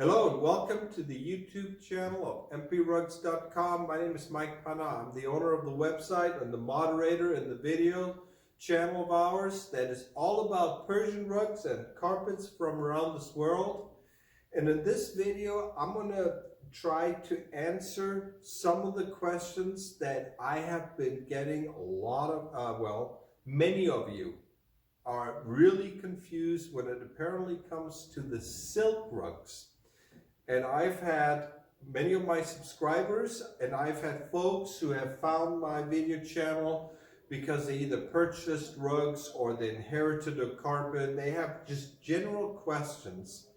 Hello and welcome to the YouTube channel of mprugs.com. My name is Mike Pana. I'm the owner of the website and the moderator in the video channel of ours that is all about Persian rugs and carpets from around this world. And in this video, I'm going to try to answer some of the questions that I have been getting a lot of, many of you are really confused when it apparently comes to the silk rugs. And I've had many of my subscribers and I've had folks who have found my video channel because they either purchased rugs or they inherited a carpet. They have just general questions.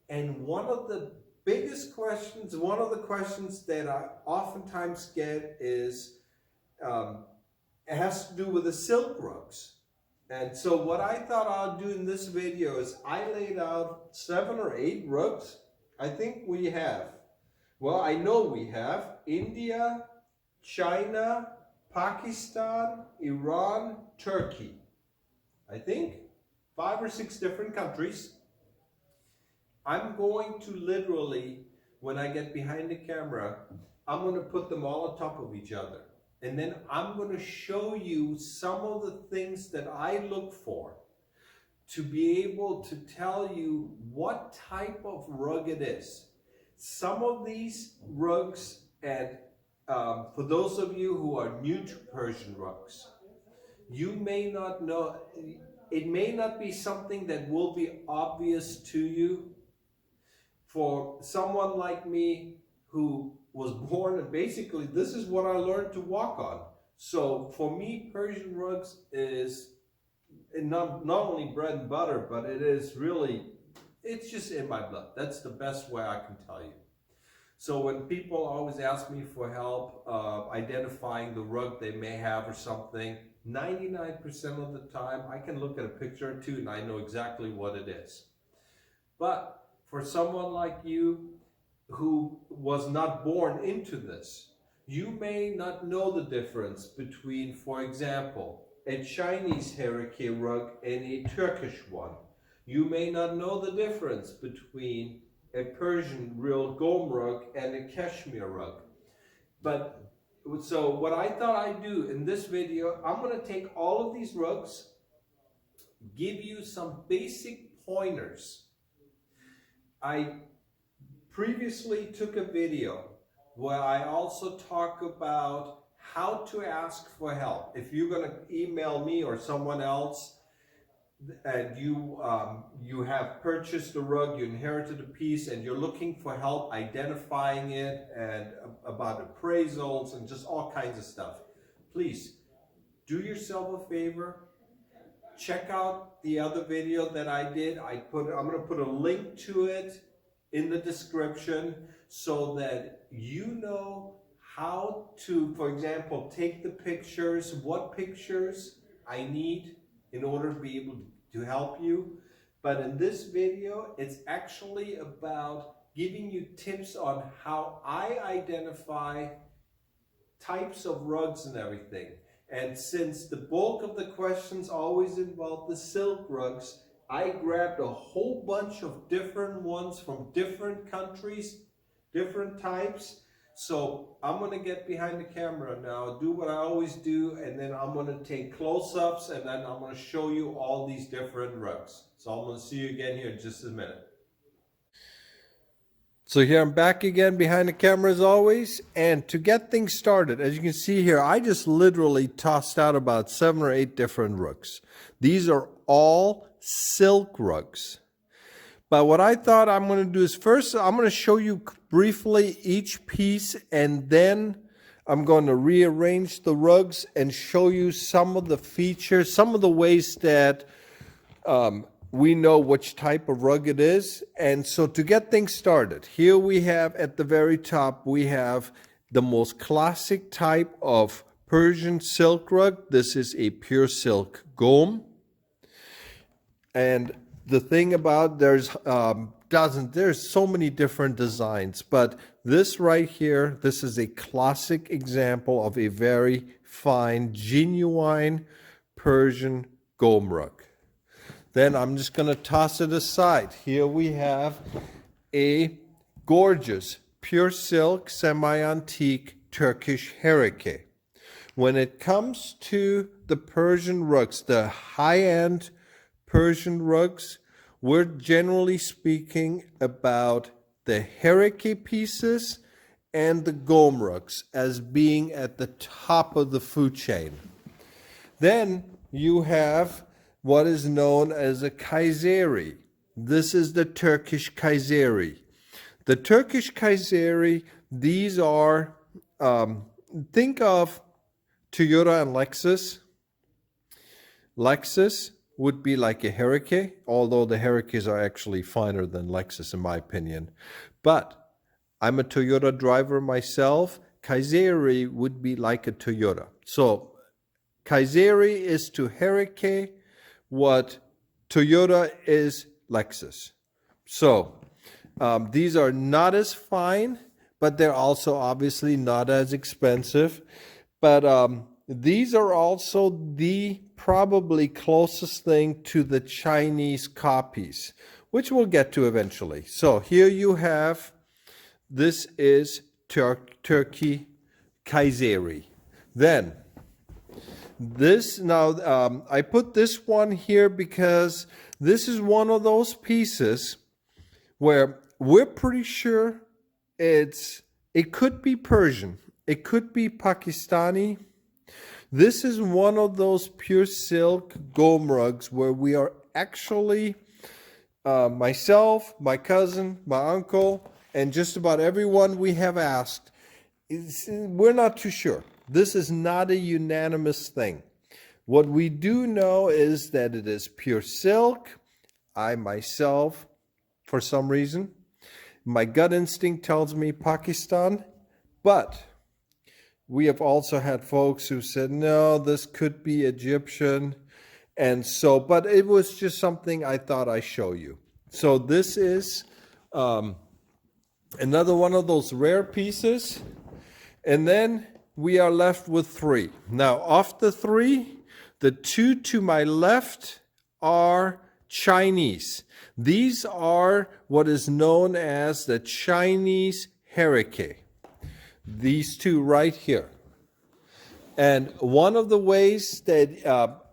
And one of the biggest questions, one of the questions that I oftentimes get is, it has to do with the silk rugs. And so what I thought I'll do in this video is I laid out 7 or 8 rugs. I think we have, well, I know we have India, China, Pakistan, Iran, Turkey. I think 5 or 6 different countries. I'm going to literally, when I get behind the camera, I'm going to put them all on top of each other. And then I'm going to show you some of the things that I look for to be able to tell you what type of rug it is. Some of these rugs, and for those of you who are new to Persian rugs, you may not know, it may not be something that will be obvious to you. For someone like me who was born, and basically this is what I learned to walk on. So for me, Persian rugs is not only bread and butter, but it is really, it's just in my blood. That's the best way I can tell you. So when people always ask me for help identifying the rug they may have or something, 99% of the time I can look at a picture or two and I know exactly what it is. But for someone like you who was not born into this, you may not know the difference between, for example, a Chinese Harike rug and a Turkish one. You may not know the difference between a Persian real gom rug and a cashmere rug. But so what I thought I'd do in this video, I'm going to take all of these rugs, give you some basic pointers. I previously took a video where I also talk about how to ask for help. If you're going to email me or someone else and you have purchased a rug, you inherited a piece, and you're looking for help identifying it and about appraisals and just all kinds of stuff, please do yourself a favor. Check out the other video that I did. I'm going to put a link to it in the description so that you know how to, for example, take the pictures, what pictures I need in order to be able to help you. But in this video, it's actually about giving you tips on how I identify types of rugs and everything. And since the bulk of the questions always involve the silk rugs, I grabbed a whole bunch of different ones from different countries, different types. So I'm going to get behind the camera now, do what I always do, and then I'm going to take close-ups, and then I'm going to show you all these different rugs. So I'm going to see you again here in just a minute. So here I'm back again behind the camera as always, and to get things started, as you can see here, I just literally tossed out about 7 or 8 different rugs. These are all silk rugs. But what I thought I'm going to do is first I'm going to show you briefly each piece, and then I'm going to rearrange the rugs and show you some of the features, some of the ways that we know which type of rug it is. And so to get things started, here we have at the very top, we have the most classic type of Persian silk rug. This is a pure silk gom. And the thing about there's so many different designs, but this right here, this is a classic example of a very fine, genuine Persian gom rug. Then I'm just going to toss it aside. Here we have a gorgeous, pure silk, semi-antique Turkish harike. When it comes to the Persian rugs, the high-end Persian rugs, we're generally speaking about the harike pieces and the gom rugs as being at the top of the food chain. Then you have what is known as a Kayseri. This is the Turkish Kayseri. The Turkish Kayseri, these are, think of Toyota and Lexus. Lexus would be like a Hurricane, although the Hurricanes are actually finer than Lexus in my opinion. But I'm a Toyota driver myself. Kayseri would be like a Toyota. So Kayseri is to Hurricane what Toyota is Lexus. So these are not as fine, but they're also obviously not as expensive. But these are also the probably closest thing to the Chinese copies, which we'll get to eventually. So here you have, this is Turkey Kayseri. Then this, now I put this one here because this is one of those pieces where we're pretty sure it could be Persian. It could be Pakistani. This is one of those pure silk gom rugs where we are actually, myself, my cousin, my uncle, and just about everyone we have asked, we're not too sure. This is not a unanimous thing. What we do know is that it is pure silk. I myself, for some reason, my gut instinct tells me Pakistan, but we have also had folks who said, no, this could be Egyptian. And so, but it was just something I thought I'd show you. So this is another one of those rare pieces. And then we are left with three. Now, of the three, the two to my left are Chinese. These are what is known as the Chinese harike. These two right here. And one of the ways that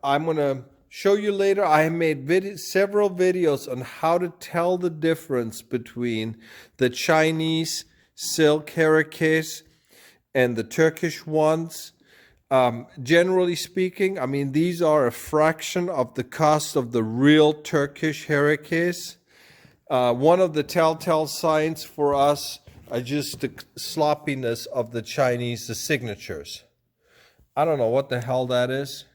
I'm going to show you later, I have made several videos on how to tell the difference between the Chinese silk harikes and the Turkish ones. Generally speaking, I mean, these are a fraction of the cost of the real Turkish harikes. One of the telltale signs for us are just the sloppiness of the Chinese, the signatures. I don't know what the hell that is,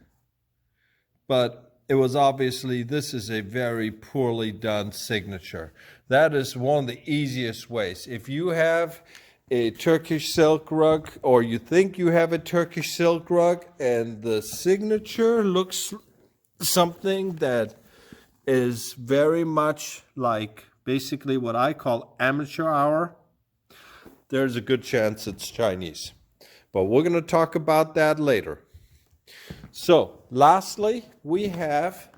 but it was obviously, this is a very poorly done signature. That is one of the easiest ways. If you have a Turkish silk rug, or you think you have a Turkish silk rug, and the signature looks something that is very much like basically what I call amateur hour, there's a good chance it's Chinese. But we're going to talk about that later. So, lastly, we have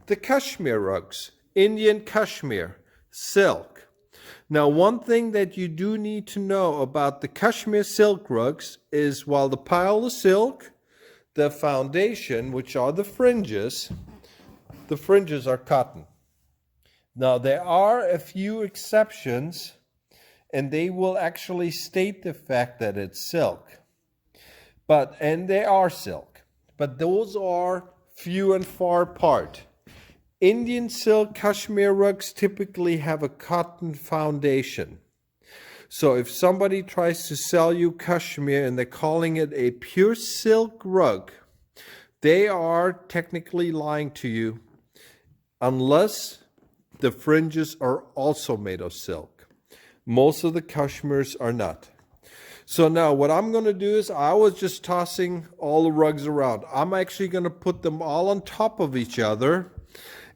the Kashmir rugs. Indian Kashmir, silk. Now, one thing that you do need to know about the Kashmir silk rugs is while the pile of silk, the foundation, which are the fringes are cotton. Now, there are a few exceptions, and they will actually state the fact that it's silk. And they are silk, but those are few and far apart. Indian silk Kashmir rugs typically have a cotton foundation. So if somebody tries to sell you Kashmir and they're calling it a pure silk rug, they are technically lying to you unless the fringes are also made of silk. Most of the Kashmirs are not. So now what I'm going to do is, I was just tossing all the rugs around. I'm actually going to put them all on top of each other.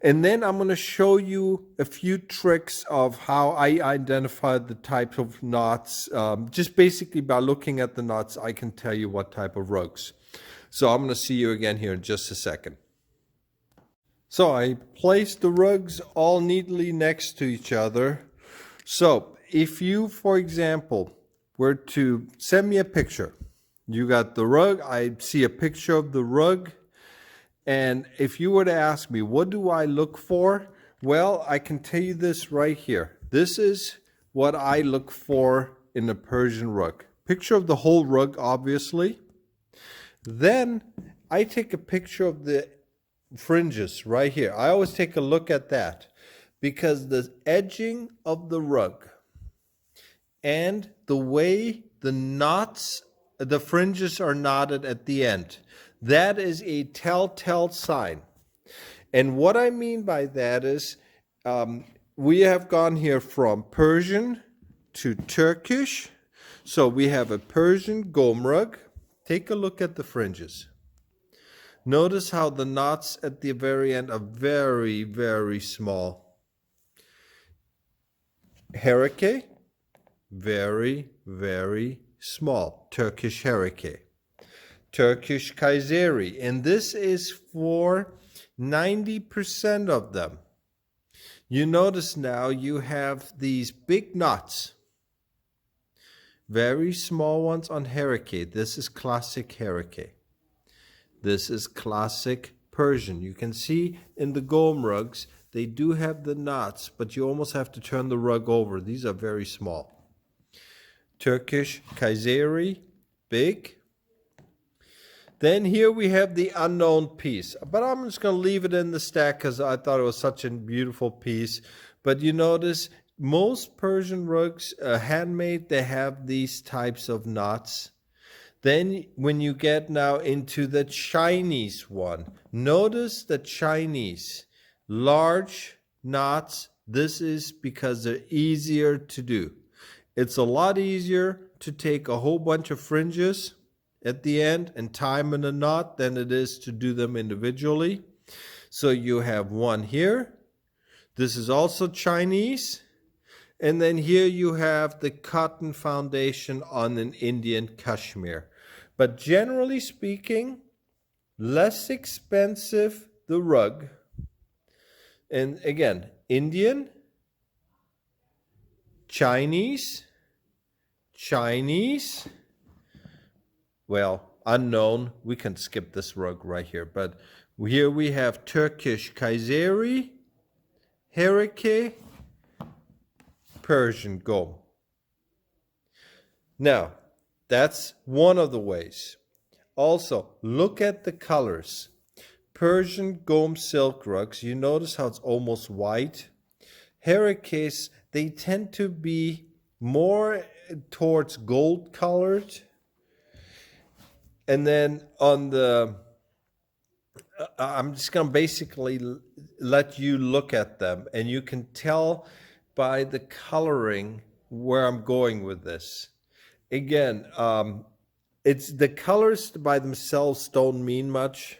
And then I'm going to show you a few tricks of how I identify the type of knots. Just basically by looking at the knots, I can tell you what type of rugs. So I'm going to see you again here in just a second. So I placed the rugs all neatly next to each other. So if you, for example, were to send me a picture, you got the rug, I see a picture of the rug, and if you were to ask me, what do I look for? Well, I can tell you this right here. This is what I look for in a Persian rug. Picture of the whole rug, obviously. Then I take a picture of the fringes right here. I always take a look at that because the edging of the rug and the way the knots, the fringes are knotted at the end, that is a telltale sign. And what I mean by that is we have gone here from Persian to Turkish. So we have a Persian gom rug. Take a look at the fringes. Notice how the knots at the very end are very, very small. Hareke, very, very small. Turkish hareke. Turkish Kayseri. And this is for 90% of them. You notice now you have these big knots. Very small ones on hareke. This is classic hareke. This is classic Persian. You can see in the gom rugs, they do have the knots, but you almost have to turn the rug over. These are very small. Turkish Kayseri, big. Then here we have the unknown piece. But I'm just going to leave it in the stack because I thought it was such a beautiful piece. But you notice most Persian rugs, handmade, they have these types of knots. Then when you get now into the Chinese one, notice the Chinese, large knots. This is because they're easier to do. It's a lot easier to take a whole bunch of fringes at the end and tie them in a knot than it is to do them individually. So you have one here. This is also Chinese. And then here you have the cotton foundation on an Indian cashmere. But generally speaking, less expensive the rug. And again, Indian, Chinese, well, unknown. We can skip this rug right here. But here we have Turkish Kayseri, hareke, Persian gom. Now, that's one of the ways. Also, look at the colors. Persian gom silk rugs, you notice how it's almost white. Harekes, they tend to be more towards gold colored. And then on the, I'm just going to basically let you look at them and you can tell by the coloring where I'm going with this. Again, it's the colors by themselves don't mean much.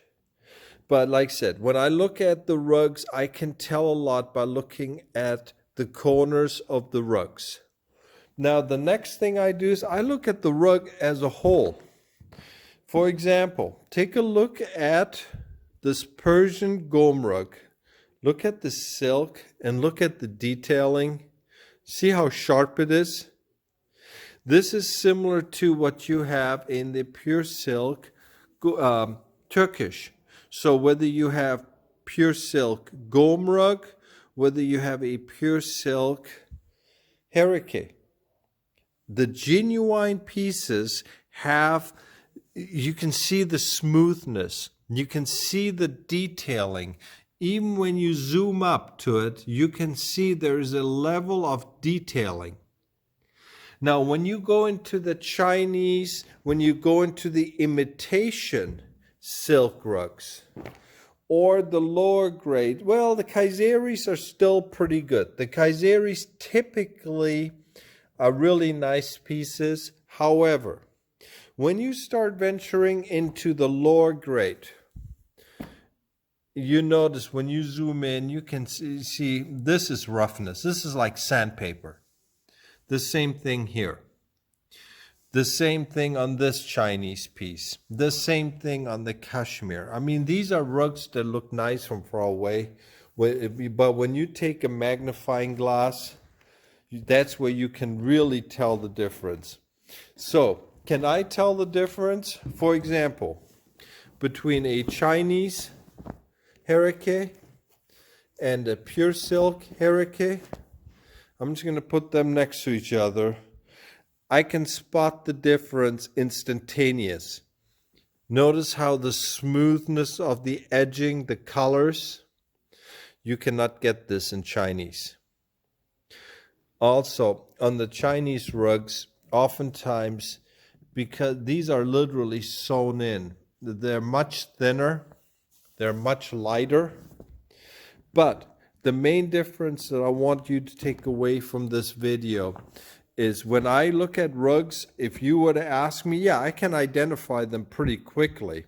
But like I said, when I look at the rugs, I can tell a lot by looking at the corners of the rugs. Now, the next thing I do is I look at the rug as a whole. For example, take a look at this Persian gom rug. Look at the silk and look at the detailing. See how sharp it is? This is similar to what you have in the pure silk Turkish. So whether you have pure silk gom rug, whether you have a pure silk hareke, the genuine pieces have, you can see the smoothness, you can see the detailing. Even when you zoom up to it, you can see there is a level of detailing. Now, when you go into the Chinese, when you go into the imitation silk rugs or the lower grade, well, the Kayseris are still pretty good. The Kayseris typically are really nice pieces. However, when you start venturing into the lower grade, you notice when you zoom in, you can see this is roughness. This is like sandpaper. The same thing here. The same thing on this Chinese piece. The same thing on the cashmere. I mean, these are rugs that look nice from far away. But when you take a magnifying glass, That's where you can really tell the difference. So, can I tell the difference, for example, between a Chinese herique and a pure silk herique? I'm just going to put them next to each other. I can spot the difference instantaneous. Notice how the smoothness of the edging, the colors, you cannot get this in Chinese. Also, on the Chinese rugs, oftentimes, because these are literally sewn in, they're much thinner, they're much lighter. But the main difference that I want you to take away from this video is when I look at rugs, if you were to ask me, yeah, I can identify them pretty quickly.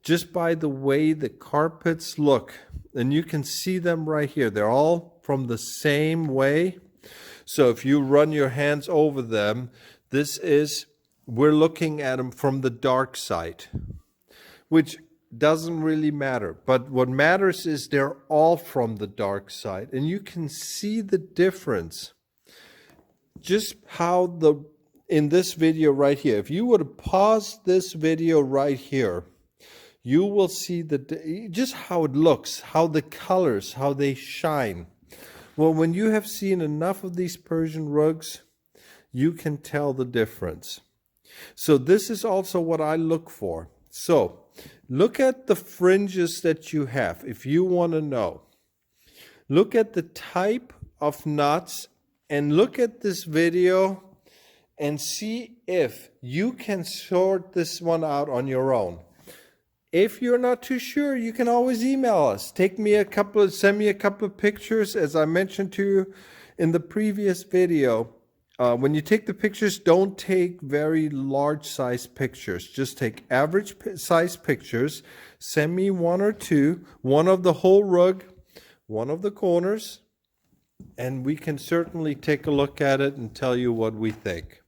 Just by the way the carpets look. And you can see them right here. They're all from the same way. So if you run your hands over them, we're looking at them from the dark side, which doesn't really matter. But what matters is they're all from the dark side. And you can see the difference. Just how in this video right here, if you were to pause this video right here, you will see just how it looks, how the colors, how they shine. Well, when you have seen enough of these Persian rugs, you can tell the difference. So this is also what I look for. So look at the fringes that you have if you want to know. Look at the type of knots and look at this video and see if you can sort this one out on your own. If you're not too sure, you can always email us. Send me a couple of pictures. As I mentioned to you in the previous video, when you take the pictures, don't take very large size pictures. Just take average size pictures. Send me one or two, one of the whole rug, one of the corners, and we can certainly take a look at it and tell you what we think.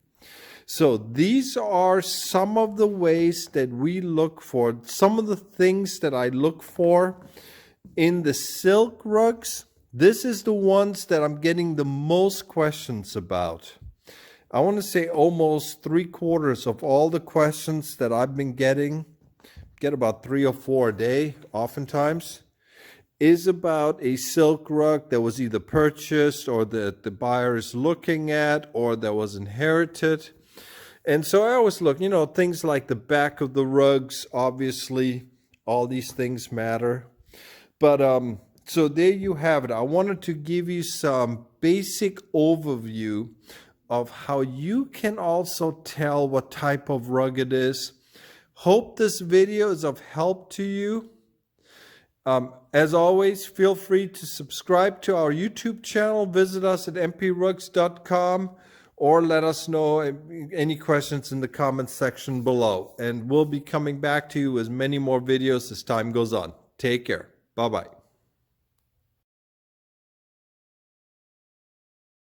So these are some of the ways that we look for, some of the things that I look for in the silk rugs. This is the ones that I'm getting the most questions about. I want to say almost 3/4 of all the questions that I've been getting, get about 3 or 4 a day oftentimes, is about a silk rug that was either purchased or that the buyer is looking at or that was inherited. And so I always look, things like the back of the rugs, obviously, all these things matter. But so there you have it. I wanted to give you some basic overview of how you can also tell what type of rug it is. Hope this video is of help to you. As always, feel free to subscribe to our YouTube channel. Visit us at mprugs.com. Or let us know any questions in the comments section below. And we'll be coming back to you with many more videos as time goes on. Take care. Bye-bye.